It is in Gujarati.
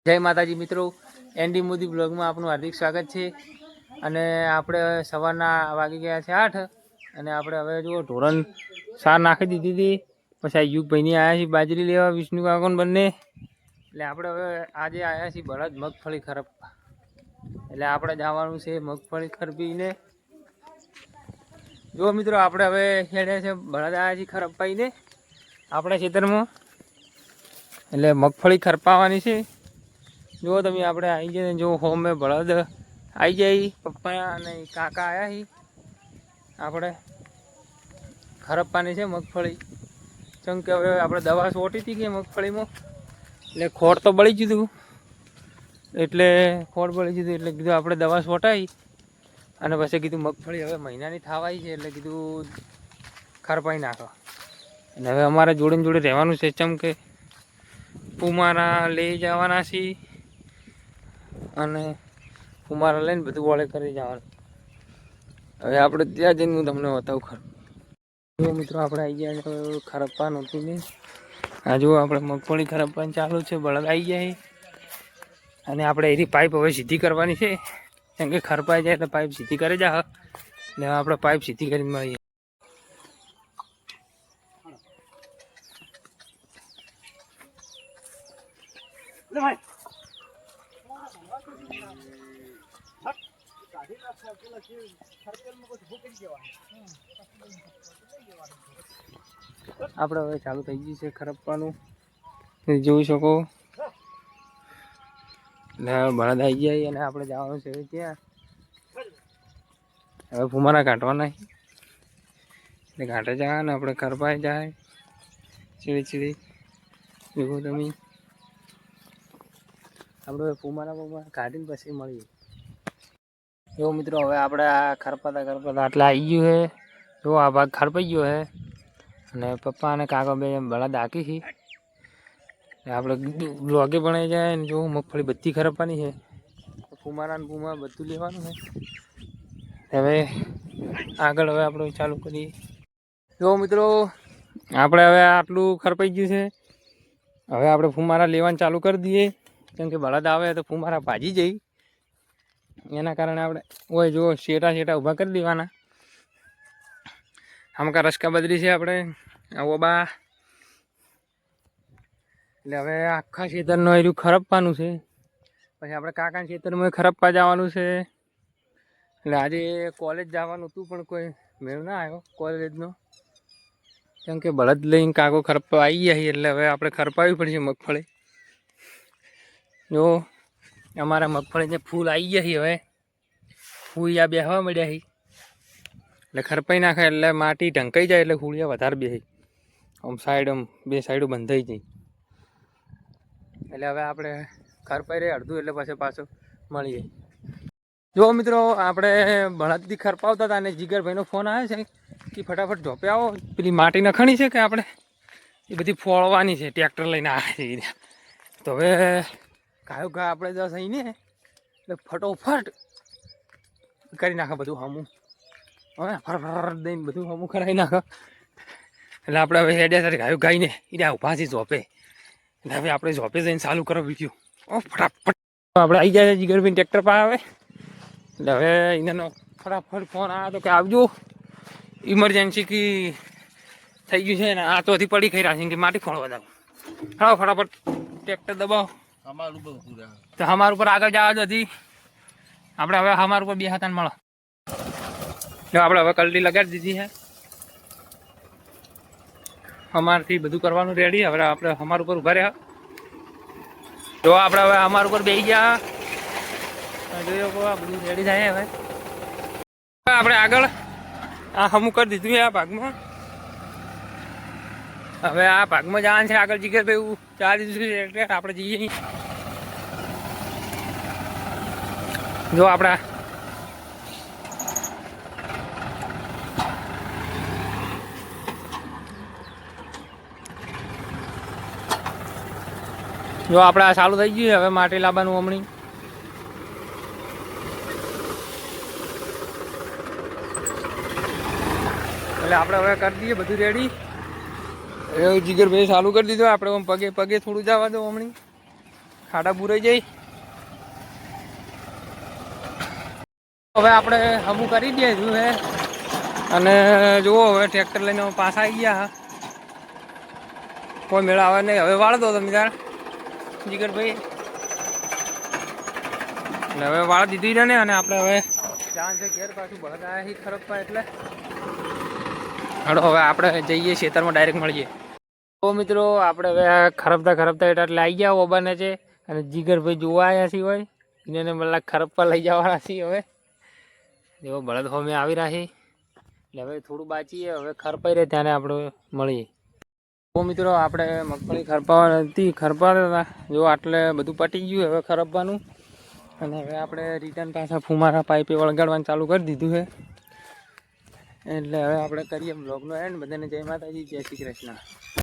જય માતાજી મિત્રો, એનડી મોદી બ્લોગમાં આપનું હાર્દિક સ્વાગત છે। અને આપણે સવારના વાગી ગયા છે 8 અને આપણે હવે જો ઢોરણ સાર નાખી દીધી હતી। પછી આ યુગભાઈની આવ્યા છીએ બાજરી લેવા, વિષ્ણુ કાકોન બંને। એટલે આપણે હવે આજે આવ્યા છીએ બળદ મગફળી ખરપવા। એટલે આપણે જવાનું છે મગફળી ખરપીને। જો મિત્રો આપણે હવે હેડ્યા છે બળદ આવ્યા છીએ ખરપાઈને આપણા ખેતરમાં। એટલે મગફળી ખરપાવાની છે। જો તમે આપણે આવી જાય જો હોમે બળદ આવી જાય, પપ્પા અને કાકા આવ્યા છીએ આપણે ખરપવાની છે મગફળી। કેમ કે હવે આપણે દવા છોટી હતી કે મગફળીમાં એટલે ખોળ તો બળી ગયું, એટલે ખોળ બળી ગયું એટલે કીધું આપણે દવા છોટાઈ અને પછી કીધું મગફળી હવે મહિનાની થાવાઈ છે એટલે કીધું ખરપાઈ નાખો। અને હવે અમારે જોડે જોડે રહેવાનું છે, ચમ કે પુમારા લઈ જવાના છીએ અને પુમારા લઈને બધું વળે કરી જવાનું। હવે આપણે ત્યાં જઈને હું તમને બતાવું ખરું। જો મિત્રો આપણે આવી ગયા ખરપવાનું હતું ને, આ જો આપણે મગફળી ખરપવાનું ચાલુ છે, બળદ આવી જાય અને આપણે એની પાઇપ હવે સીધી કરવાની છે। કેમ કે ખરપાઈ જાય એટલે પાઇપ સીધી કરી જા એટલે આપણે પાઇપ સીધી કરીને મળીએ। આપણે હવે ચાલુ થઈ ગયું છે ખરપવાનું, જોઈ શકો। એટલે બળદ આવી જાય અને આપણે જવાનું છે ત્યાં હવે ફુમારા કાઢવાના એટલે ઘાટે જાય ને આપણે ખરપાઈ જાય ચીડી ચીડી જુઓ તમે। આપણે ફુમારા કાઢીને પછી મળીએ। જો મિત્રો હવે આપણે આ ખરપાતા આટલા આવી ગયું છે। જો આ ભાગ ખરપાઈ ગયો છે અને પપ્પા અને કાકા બે બળદ હાકી છે। આપણે બ્લોગે ભણાઈ જાય ને જો મગફળી બધી ખરપવાની છે, ફુમારા ને ફુમા બધું લેવાનું છે। હવે આગળ હવે આપણે ચાલુ કરીએ। જો મિત્રો આપણે હવે આટલું ખરપાઈ ગયું છે, હવે આપણે ફુમારા લેવાનું ચાલુ કરી દઈએ। કેમ કે બળદ આવે તો ફુમારા ભાજી જાય, એના કારણે આપણે ઓય જો શેટા શેટા ઊભા કરી દેવાના। આમ કા રસકા બદલી છે આપણે ઓબા। એટલે હવે આખા ખેતરનું એરું ખરપવાનું છે, પછી આપણે કાકાના ખેતરમાં ખરપવા જવાનું છે। એટલે આજે કોલેજ જવાનું હતું પણ કોઈ મેળ ના આવ્યો કોલેજનો, કેમ કે બળદ લઈને કાકો ખરપવા આવી ગયા એટલે હવે આપણે ખરપાવી પડશે મગફળી। જો અમારા મગફળીને ફૂલ આવી ગયા છે, હવે ફૂલિયા બેસવા મળ્યા છે એટલે ખરપાઈ નાખે એટલે માટી ઢંકાઈ જાય એટલે ફૂલિયા વધારે બેસે, આમ સાઈડ આમ બે સાઈડો બંધાઈ જાય। એટલે હવે આપણે ખરપાઈ રહે અડધું એટલે પછી પાછું મળીએ। જો મિત્રો આપણે બળદથી ખરપાવતા હતા અને જીગરભાઈનો ફોન આવ્યો છે કે ફટાફટ ઝોપે આવો, પેલી માટી નખણી છે કે આપણે એ બધી ફોળવાની છે, ટ્રેક્ટર લઈને આવે છે। તો હવે ગાયો ગા આપણે જશ અહીં ને એટલે ફટોફટ કરી નાખે બધું હમું, હવે ફર દઈને બધું હમું કરાવી નાખે। એટલે આપણે હવે હેડ્યા સાથે ગાયો ગાઈને એ ઉભા છે ઝોપે, એટલે હવે આપણે ઝોપે જઈને ચાલુ કરો વિડીયો। ઓ ફટાફટ આપણે આવી જાય જીગરભાઈ ટ્રેક્ટર પર આવે એટલે હવે એનો ફટાફટ ફોન આવ્યો તો કે આવજો, ઇમરજન્સી કે થઈ ગયું છે ને આ તો હજી પડી ખાઈ રહ્યા છે કે માટી ફોડવા જાવ। હા ફટાફટ ટ્રેક્ટર દબાવો તો અમારા ઉપર આગળ જવા દો હજી આપણે હવે અમારા ઉપર બે હાથાને મળો। જો આપણે હવે કલટી લગાડી દીધી છે, અમારથી બધું કરવાનું રેડી। હવે આપણે અમારા ઉપર ઉભા રહ્યા, જો આપણે હવે અમારા ઉપર બેસી ગયા, જોયો બધું રેડી થાય। હવે આપણે આગળ આ હમું કરી દીધું છે આ ભાગમાં, હવે આ ભાગમાં જવાનું છે આગળ જીગરભાઈ ચા દીધું છે એટલે આપણે જઈએ। જો આપણા આ ચાલુ થઈ ગયું હવે માટી લાવવાનું હમણાં। એટલે આપણે હવે કરી દઈએ બધું રેડી। જીગરભાઈ ચાલુ કરી દીધું, આપણે પગે પગે થોડું જવા દો હમણાં। ખાડા બુરાઈ જઈ. હવે આપણે હમું કરી દઈએ છું હે. અને જુઓ હવે ટ્રેક્ટર લઈને પાછા આવી ગયા. કોઈ મેળા આવે નહીં. હવે વાળ દો તમે તાર જીગરભાઈ. એટલે હવે વાળ દીધી છે ને. અને આપણે હવે જાણ છે ઘેર પાછું બળદ આવ્યા છે ખરપવા. એટલે હાલો હવે આપણે જઈએ ખેતરમાં ડાયરેક્ટ મળીએ. તો મિત્રો આપણે હવે ખરપતા એટલે આવી ગયા ઓબાને છે. અને જીગરભાઈ જોવા આવ્યા છીએ હોય એને મતલબ ખરપવા લઈ જવાના છીએ. હવે એવો બળદ હોમે આવી રહ્યા છે. એટલે હવે થોડું બાચીએ. હવે ખરપાઈ રહે ત્યારે આપણે મળીએ. તો મિત્રો આપણે મગફળી ખરપાવા હતી. ખરપાતા હતા જો આટલે બધું પટી ગયું હવે ખરપવાનું. અને હવે આપણે રિટર્ન પાછા ફુમારા પાઇપે વળગાડવાનું ચાલુ કરી દીધું છે. એટલે હવે આપણે કરીએ બ્લોગનો એન્ડ. બધાને જય માતાજી, જય શ્રી કૃષ્ણ.